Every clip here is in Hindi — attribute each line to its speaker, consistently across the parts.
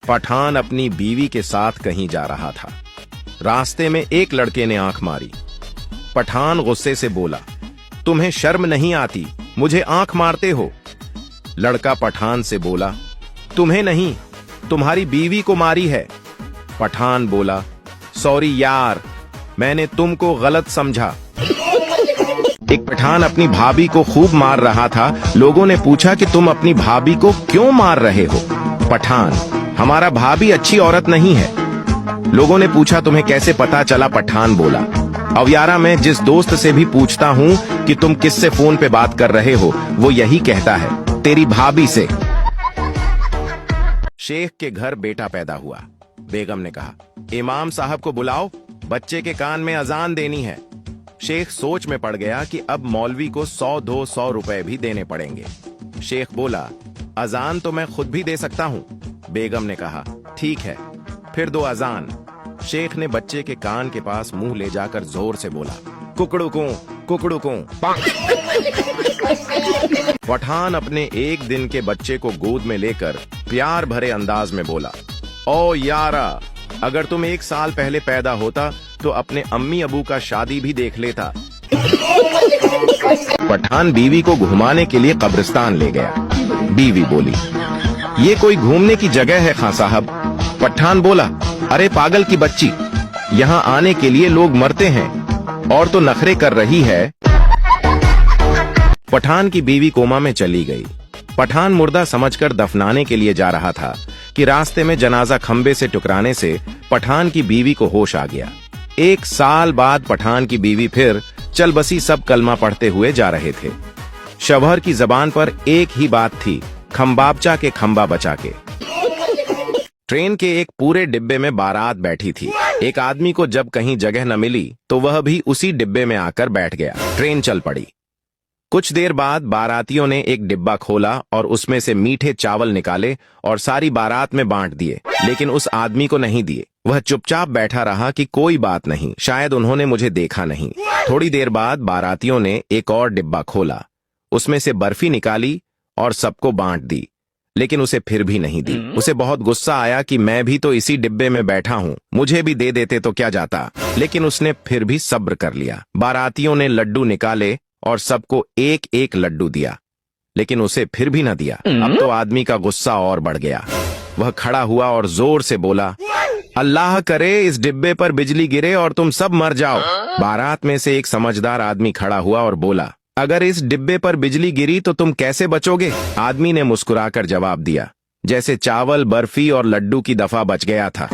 Speaker 1: पठान अपनी बीवी के साथ कहीं जा रहा था। रास्ते में एक लड़के ने आंख मारी। पठान गुस्से से बोला, तुम्हें शर्म नहीं आती, मुझे आंख मारते हो। लड़का पठान से बोला, तुम्हें नहीं, तुम्हारी बीवी को मारी है। पठान बोला, सॉरी यार, मैंने तुमको गलत समझा। एक पठान अपनी भाभी को खूब मार रहा था। लोगों ने पूछा कि तुम अपनी भाभी को क्यों मार रहे हो? पठान, हमारा भाभी अच्छी औरत नहीं है। लोगों ने पूछा, तुम्हें कैसे पता चला? पठान बोला, अवयारा मैं जिस दोस्त से भी पूछता हूँ कि तुम किससे फोन पे बात कर रहे हो, वो यही कहता है, तेरी भाभी से। शेख के घर बेटा पैदा हुआ। बेगम ने कहा, इमाम साहब को बुलाओ, बच्चे के कान में अजान देनी है। शेख सोच में पड़ गया कि अब मौलवी को 100-200 रुपए भी देने पड़ेंगे। शेख बोला, अजान तो मैं खुद भी दे सकता हूँ। बेगम ने कहा, ठीक है, फिर दो अजान। शेख ने बच्चे के कान के पास मुंह ले जाकर जोर से बोला, कुकड़ू को, कुकड़ू को। पठान अपने एक दिन के बच्चे को गोद में लेकर प्यार भरे अंदाज में बोला, ओ यारा, अगर तुम 1 साल पहले पैदा होता तो अपने अम्मी अबू का शादी भी देख लेता। पठान बीवी को घुमाने के लिए कब्रिस्तान ले गया। बीवी बोली, ये कोई घूमने की जगह है खां साहब? पठान बोला, अरे पागल की बच्ची, यहाँ आने के लिए लोग मरते हैं और तो नखरे कर रही है। पठान की बीवी कोमा में चली गई। पठान मुर्दा समझकर दफनाने के लिए जा रहा था कि रास्ते में जनाजा खंबे से टकराने से पठान की बीवी को होश आ गया। 1 साल बाद पठान की बीवी फिर चल बसी सब कलमा पढ़ते हुए जा रहे थे। शवहर की जबान पर एक ही बात थी, खंबाबचा के खंबा बचा के। ट्रेन के एक पूरे डिब्बे में बारात बैठी थी। एक आदमी को जब कहीं जगह न मिली तो वह भी उसी डिब्बे में आकर बैठ गया। ट्रेन चल पड़ी। कुछ देर बाद बारातियों ने एक डिब्बा खोला और उसमें से मीठे चावल निकाले और सारी बारात में बांट दिए, लेकिन उस आदमी को नहीं दिए। वह चुपचाप बैठा रहा कि कोई बात नहीं, शायद उन्होंने मुझे देखा नहीं। थोड़ी देर बाद बारातियों ने एक और डिब्बा खोला, उसमें से बर्फी निकाली और सबको बांट दी, लेकिन उसे फिर भी नहीं दी। उसे बहुत गुस्सा आया कि मैं भी तो इसी डिब्बे में बैठा हूँ, मुझे भी दे देते तो क्या जाता, लेकिन उसने फिर भी सब्र कर लिया। बारातियों ने लड्डू निकाले और सबको एक एक लड्डू दिया, लेकिन उसे फिर भी न दिया। अब तो आदमी का गुस्सा और बढ़ गया। वह खड़ा हुआ और जोर से बोला, अल्लाह करे इस डिब्बे पर बिजली गिरे और तुम सब मर जाओ। बारात में से एक समझदार आदमी खड़ा हुआ और बोला, अगर इस डिब्बे पर बिजली गिरी तो तुम कैसे बचोगे? आदमी ने मुस्कुराकर जवाब दिया, जैसे चावल, बर्फी और लड्डू की दफा बच गया था।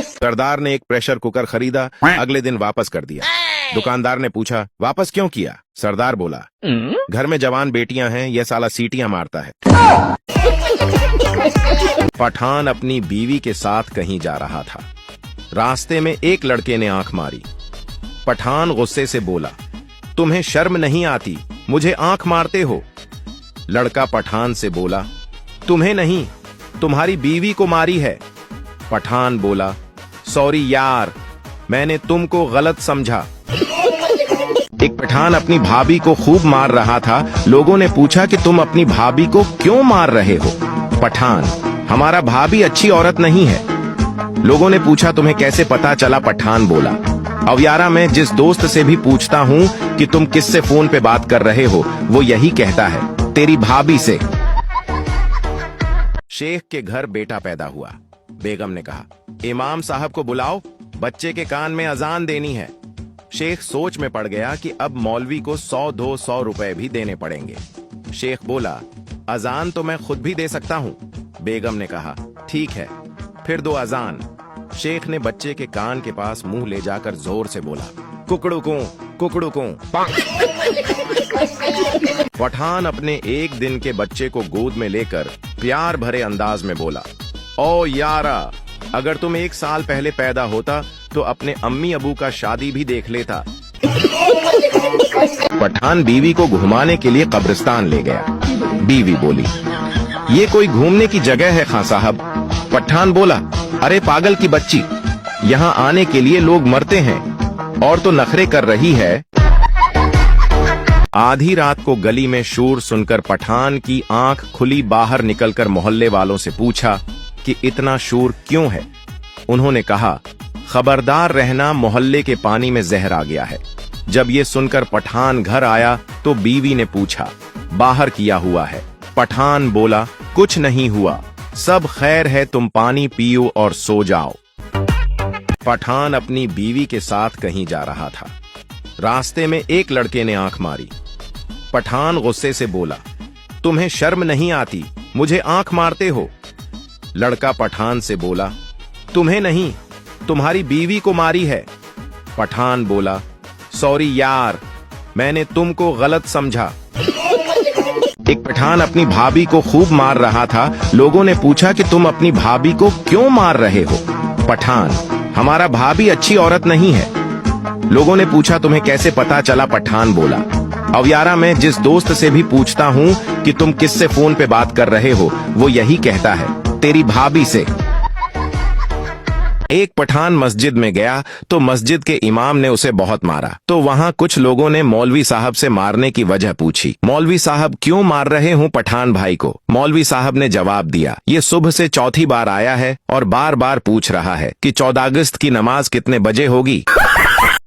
Speaker 1: सरदार ने एक प्रेशर कुकर खरीदा, अगले दिन वापस कर दिया। दुकानदार ने पूछा, वापस क्यों किया? सरदार बोला, घर में जवान बेटियां हैं, यह साला सीटियां मारता है। पठान अपनी बीवी के साथ कहीं जा रहा था। रास्ते में एक लड़के ने आंख मारी। पठान गुस्से से बोला, तुम्हें शर्म नहीं आती, मुझे आंख मारते हो। लड़का पठान से बोला, तुम्हें नहीं, तुम्हारी बीवी को मारी है। पठान बोला, सॉरी यार, मैंने तुमको गलत समझा। एक पठान अपनी भाभी को खूब मार रहा था। लोगों ने पूछा कि तुम अपनी भाभी को क्यों मार रहे हो? पठान, हमारा भाभी अच्छी औरत नहीं है। लोगों ने पूछा, तुम्हें कैसे पता चला? पठान बोला, अवयारा मैं जिस दोस्त से भी पूछता हूँ कि तुम किससे फोन पे बात कर रहे हो, वो यही कहता है, तेरी भाभी से। शेख के घर बेटा पैदा हुआ। बेगम ने कहा, इमाम साहब को बुलाओ, बच्चे के कान में अजान देनी है। शेख सोच में पड़ गया कि अब मौलवी को 100-200 रुपए भी देने पड़ेंगे। शेख बोला, अजान तो मैं खुद भी दे सकता हूँ। बेगम ने कहा, ठीक है, फिर दो अजान। शेख ने बच्चे के कान के पास मुंह ले जाकर जोर से बोला, कुकड़ू को, कुकड़ू को। पठान अपने एक दिन के बच्चे को गोद में लेकर प्यार भरे अंदाज में बोला, ओ यारा, अगर तुम 1 साल पहले पैदा होता तो अपने अम्मी अबू का शादी भी देख लेता। पठान बीवी को घुमाने के लिए कब्रिस्तान ले गया। बीवी बोली, ये कोई घूमने की जगह है खां साहब? पठान बोला, अरे पागल की बच्ची, यहाँ आने के लिए लोग मरते हैं और तो नखरे कर रही है। आधी रात को गली में शोर सुनकर पठान की आंख खुली बाहर निकलकर मोहल्ले वालों से पूछा कि इतना शोर क्यों है। उन्होंने कहा, खबरदार रहना, मोहल्ले के पानी में जहर आ गया है। जब ये सुनकर पठान घर आया तो बीवी ने पूछा, बाहर किया हुआ है? पठान बोला, कुछ नहीं हुआ, सब खैर है, तुम पानी पियो और सो जाओ। पठान अपनी बीवी के साथ कहीं जा रहा था। रास्ते में एक लड़के ने आंख मारी। पठान गुस्से से बोला, तुम्हें शर्म नहीं आती, मुझे आंख मारते हो? लड़का पठान से बोला, तुम्हें नहीं, तुम्हारी बीवी को मारी है। पठान बोला, सॉरी यार, मैंने तुमको गलत समझा। एक पठान अपनी भाभी को खूब मार रहा था। लोगों ने पूछा कि तुम अपनी भाभी को क्यों मार रहे हो? पठान, हमारा भाभी अच्छी औरत नहीं है। लोगों ने पूछा, तुम्हें कैसे पता चला? पठान बोला, अवयारा, मैं जिस दोस्त से भी पूछता हूँ कि तुम किससे फोन पे बात कर रहे हो, वो यही कहता है, तेरी भाभी से। एक पठान मस्जिद में गया तो मस्जिद के इमाम ने उसे बहुत मारा। तो वहाँ कुछ लोगों ने मौलवी साहब से मारने की वजह पूछी। मौलवी साहब, क्यों मार रहे हूँ पठान भाई को? मौलवी साहब ने जवाब दिया, ये सुबह से चौथी बार आया है और बार बार पूछ रहा है कि 14 अगस्त की नमाज कितने बजे होगी।